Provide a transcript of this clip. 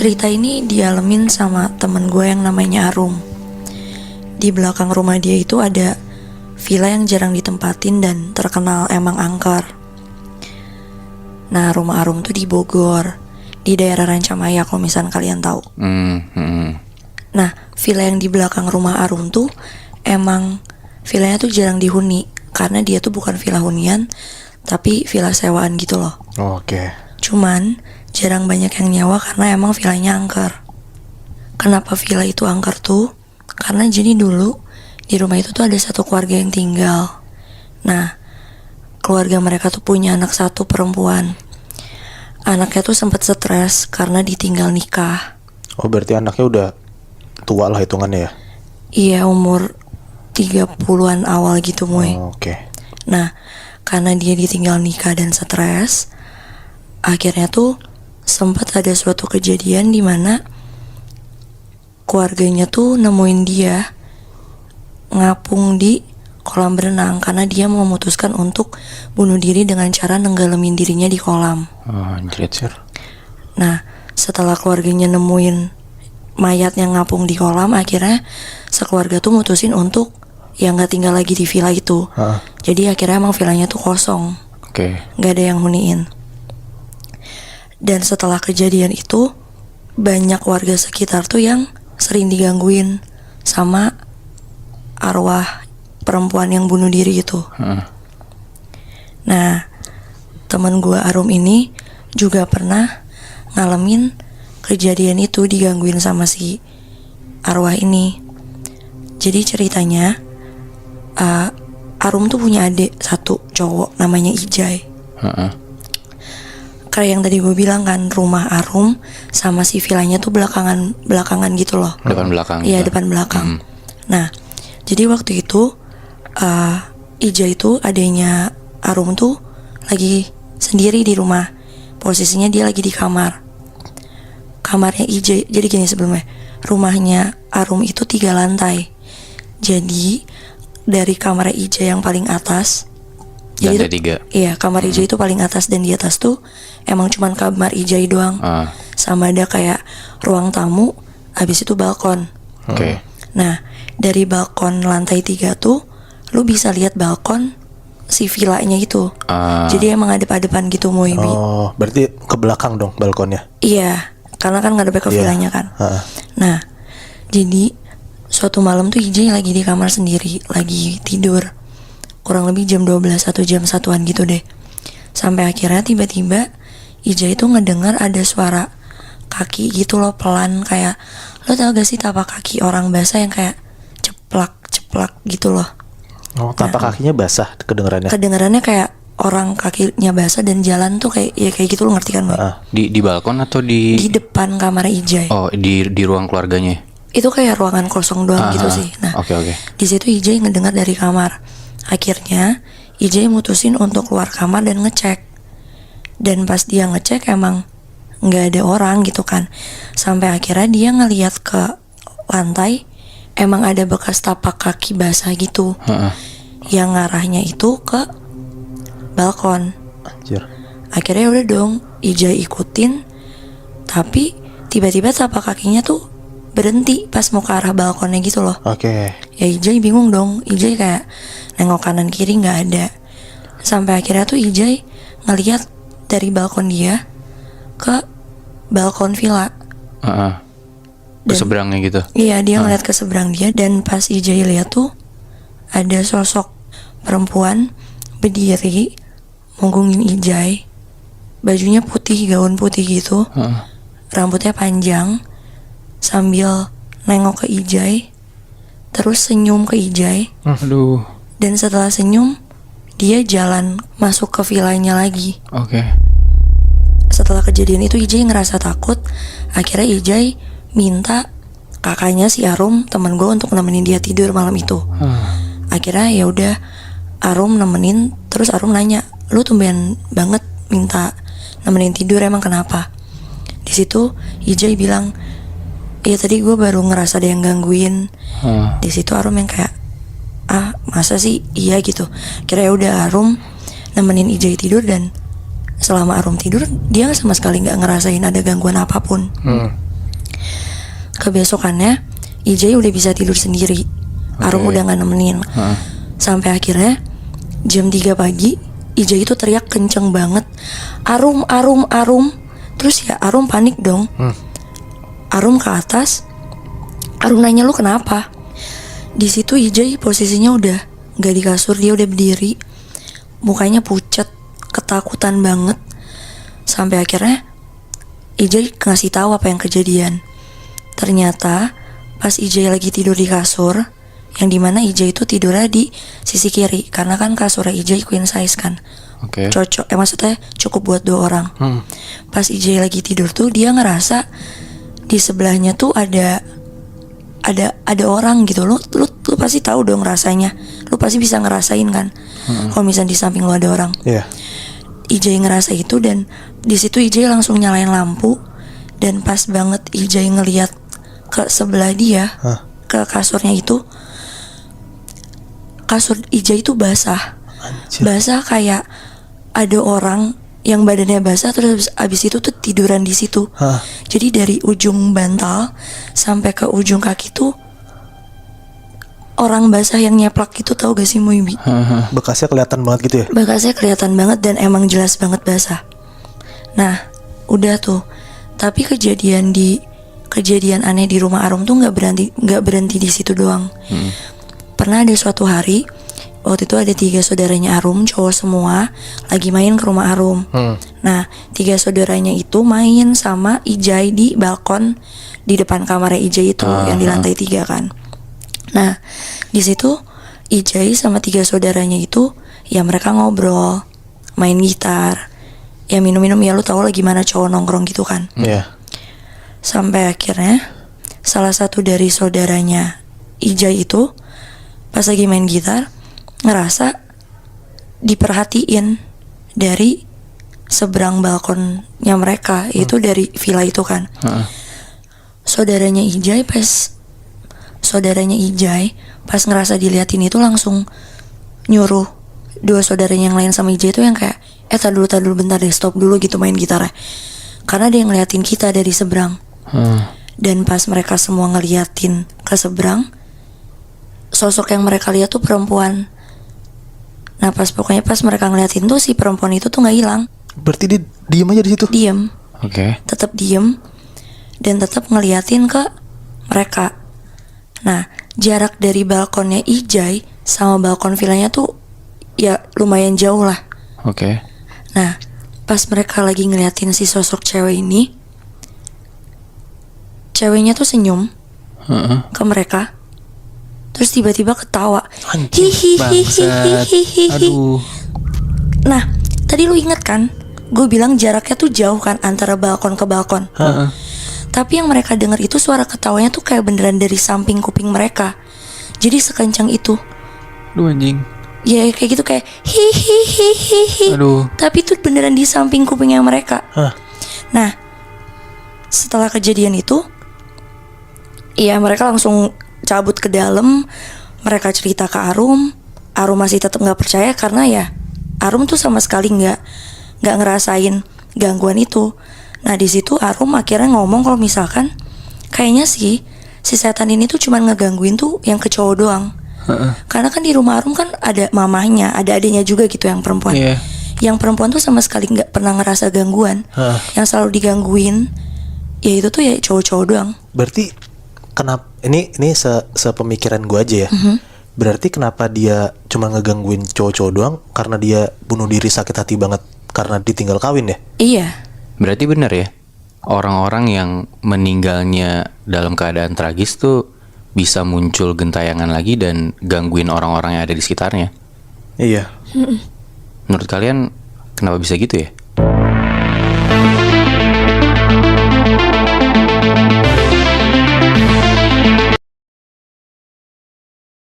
Cerita ini dialamin sama temen gue yang namanya Arum. Di belakang rumah dia itu ada villa yang jarang ditempatin dan terkenal emang angker. Nah, rumah Arum tuh di Bogor, di daerah Rancamaya kalau misalnya kalian tahu. Nah, villa yang di belakang rumah Arum tuh emang villanya tuh jarang dihuni, karena dia tuh bukan villa hunian, tapi villa sewaan gitu loh. Oke. Cuman jarang banyak yang nyewa karena emang villanya angker. Kenapa villa itu angker tuh? Karena jadi dulu di rumah itu tuh ada satu keluarga yang tinggal. Nah, keluarga mereka tuh punya anak satu perempuan. Anaknya tuh sempat stres karena ditinggal nikah. Oh, berarti anaknya udah tua lah hitungannya ya? Iya, umur 30-an awal gitu, Moy. Oke. Nah, karena dia ditinggal nikah dan stres, akhirnya tuh sempat ada suatu kejadian di mana keluarganya tuh nemuin dia ngapung di kolam berenang karena dia memutuskan untuk bunuh diri dengan cara nenggalamin dirinya di kolam. Anjir. Nah, setelah keluarganya nemuin mayat yang ngapung di kolam, akhirnya sekeluarga tuh mutusin untuk ya nggak tinggal lagi di villa itu. Jadi akhirnya emang villanya tuh kosong, nggak ada yang huniin. Dan setelah kejadian itu, banyak warga sekitar tuh yang sering digangguin sama arwah perempuan yang bunuh diri itu. Nah, temen gue Arum ini juga pernah ngalamin kejadian itu, digangguin sama si arwah ini. Jadi ceritanya, Arum tuh punya adik satu cowok namanya Ijay. Kayak yang tadi gue bilang kan, rumah Arum sama si villanya tuh belakangan gitu loh. Depan belakang. Iya, depan belakang. Nah, jadi waktu itu Ijay itu adanya Arum tuh lagi sendiri di rumah. Posisinya dia lagi di kamar. Kamarnya Ijay, jadi gini sebelumnya, rumahnya Arum itu 3 lantai. Jadi dari kamar Ijay yang paling atas, Lantai 3. Iya, kamar Ijay itu paling atas, dan di atas tuh emang cuman kamar Ijay doang. Sama ada kayak ruang tamu, habis itu balkon. Nah, dari balkon lantai 3 tuh lu bisa lihat balkon si villanya itu. Jadi emang adep-adepan gitu, Moibi. Oh, berarti ke belakang dong balkonnya? Iya, karena kan ngadep ke villanya kan. Nah, jadi suatu malam tuh Ijay lagi di kamar sendiri, lagi tidur. Kurang lebih jam 12 atau jam 1-an gitu deh. Sampai akhirnya tiba-tiba Ijay itu ngedengar ada suara kaki gitu loh, pelan, kayak, lo tau gak sih tapak kaki orang basah yang kayak ceplak gitu loh. Oh, tapak kakinya basah kedengerannya? Kedengerannya kayak orang kakinya basah dan jalan tuh kayak ya kayak gitu, lo ngerti kan, Boy? Di balkon atau di depan kamar Ijay. Oh, di ruang keluarganya. Itu kayak ruangan kosong doang gitu sih. Nah, di situ Ijay ngedengar dari kamar. Akhirnya Ijay mutusin untuk keluar kamar dan ngecek. Dan pas dia ngecek emang nggak ada orang gitu kan. Sampai akhirnya dia ngeliat ke lantai, emang ada bekas tapak kaki basah gitu. Yang ngarahnya itu ke balkon. Anjir. Akhirnya udah dong Ijay ikutin, tapi tiba-tiba tapak kakinya tuh berhenti pas mau ke arah balkonnya gitu loh. Ya Ijay bingung dong. Ijay kayak nengok kanan kiri nggak ada. Sampai akhirnya tuh Ijay ngeliat dari balkon dia ke balkon villa. Ke seberangnya gitu. Iya, dia ngeliat ke seberang dia. Dan pas Ijay lihat tuh ada sosok perempuan berdiri menggungin Ijay. Bajunya putih, gaun putih gitu. Rambutnya panjang, sambil nengok ke Ijay, terus senyum ke Ijay. Aduh. Dan setelah senyum, dia jalan masuk ke villanya lagi. Setelah kejadian itu Ijay ngerasa takut. Akhirnya Ijay minta kakaknya si Arum, teman gue, untuk nemenin dia tidur malam itu. Akhirnya ya udah, Arum nemenin. Terus Arum nanya, lu tumben banget minta nemenin tidur, emang kenapa? Di situ Ijay bilang, iya tadi gue baru ngerasa ada yang gangguin. Di situ Arum yang kayak, masa sih, iya gitu. Kira ya udah Arum nemenin Ijay tidur, dan selama Arum tidur dia sama sekali nggak ngerasain ada gangguan apapun. kebesokannya Ijay udah bisa tidur sendiri. Arum udah gak nemenin. Sampai akhirnya jam 3 pagi Ijay itu teriak kenceng banget, Arum, Arum, Arum. Terus ya Arum panik dong. Arum ke atas. Arum nanya, lu kenapa? Di situ Ijay posisinya udah gak di kasur, dia udah berdiri, mukanya pucat, ketakutan banget. Sampai akhirnya Ijay ngasih tahu apa yang kejadian. Ternyata pas Ijay lagi tidur di kasur, yang dimana Ijay itu tidurnya di sisi kiri, karena kan kasurnya Ijay queen size kan. Cocok, maksudnya cukup buat 2 orang. Pas Ijay lagi tidur tuh dia ngerasa di sebelahnya tuh ada orang gitu. Lu pasti tahu dong rasanya. Lu pasti bisa ngerasain kan. Kalau misalnya di samping lu ada orang. Ijay ngerasa itu, dan di situ Ijay langsung nyalain lampu. Dan pas banget Ijay ngeliat ke sebelah dia, ke kasurnya itu, kasur Ijay itu basah. Basah kayak ada orang yang badannya basah, terus abis itu tuh tiduran di situ. Jadi dari ujung bantal sampai ke ujung kaki tuh orang basah yang nyeplak gitu, tau gak sih Muibi? Bekasnya kelihatan banget gitu ya? Bekasnya kelihatan banget dan emang jelas banget basah. Nah, udah tuh. Tapi kejadian aneh di rumah Arum tuh nggak berhenti di situ doang. Pernah ada suatu hari, waktu itu ada 3 saudaranya Arum, cowok semua, lagi main ke rumah Arum. Nah, 3 saudaranya itu main sama Ijay di balkon di depan kamarnya Ijay itu, yang di lantai 3 kan. Nah, di situ Ijay sama 3 saudaranya itu, ya mereka ngobrol, main gitar, ya minum-minum, ya lu tau lah gimana cowok nongkrong gitu kan. Sampai akhirnya salah satu dari saudaranya Ijay itu pas lagi main gitar ngerasa diperhatiin dari seberang balkonnya mereka, itu dari villa itu kan. Saudaranya Ijay pas ngerasa diliatin itu langsung nyuruh 2 saudaranya yang lain sama Ijay itu yang kayak, tar dulu bentar deh, stop dulu gitu main gitarnya, karena dia ngeliatin kita dari seberang. Dan pas mereka semua ngeliatin ke seberang, sosok yang mereka lihat tuh perempuan. Nah pas mereka ngeliatin tuh si perempuan itu tuh nggak hilang. Berarti dia diem aja di situ? Diem. Tetap diem dan tetap ngeliatin ke mereka. Nah jarak dari balkonnya Ijay sama balkon villanya tuh ya lumayan jauh lah. Nah pas mereka lagi ngeliatin si sosok cewek ini, ceweknya tuh senyum ke mereka, terus tiba-tiba ketawa. Aduh. Nah, tadi lu inget kan? Gue bilang jaraknya tuh jauh kan antara balkon ke balkon. Tapi yang mereka dengar itu suara ketawanya tuh kayak beneran dari samping kuping mereka. Jadi sekencang itu. Aduh anjing. Ya kayak gitu, kayak hihihihihi. Tapi itu beneran di samping kupingnya mereka. Nah, setelah kejadian itu, ya mereka langsung cabut ke dalam. Mereka cerita ke Arum. Arum masih tetap nggak percaya karena ya Arum tuh sama sekali nggak ngerasain gangguan itu. Nah di situ Arum akhirnya ngomong kalau misalkan kayaknya sih si setan ini tuh cuma ngegangguin tuh yang ke cowok doang. Karena kan di rumah Arum kan ada mamahnya, ada adiknya juga gitu yang perempuan. Yang perempuan tuh sama sekali nggak pernah ngerasa gangguan. Yang selalu digangguin ya itu tuh ya cowok-cowok doang. Berarti kenapa ini sepemikiran gue aja ya. Berarti kenapa dia cuma ngegangguin cowok-cowok doang? Karena dia bunuh diri sakit hati banget karena ditinggal kawin ya? Iya. Berarti benar ya, orang-orang yang meninggalnya dalam keadaan tragis tuh bisa muncul gentayangan lagi dan gangguin orang-orang yang ada di sekitarnya. Iya. Menurut kalian kenapa bisa gitu ya?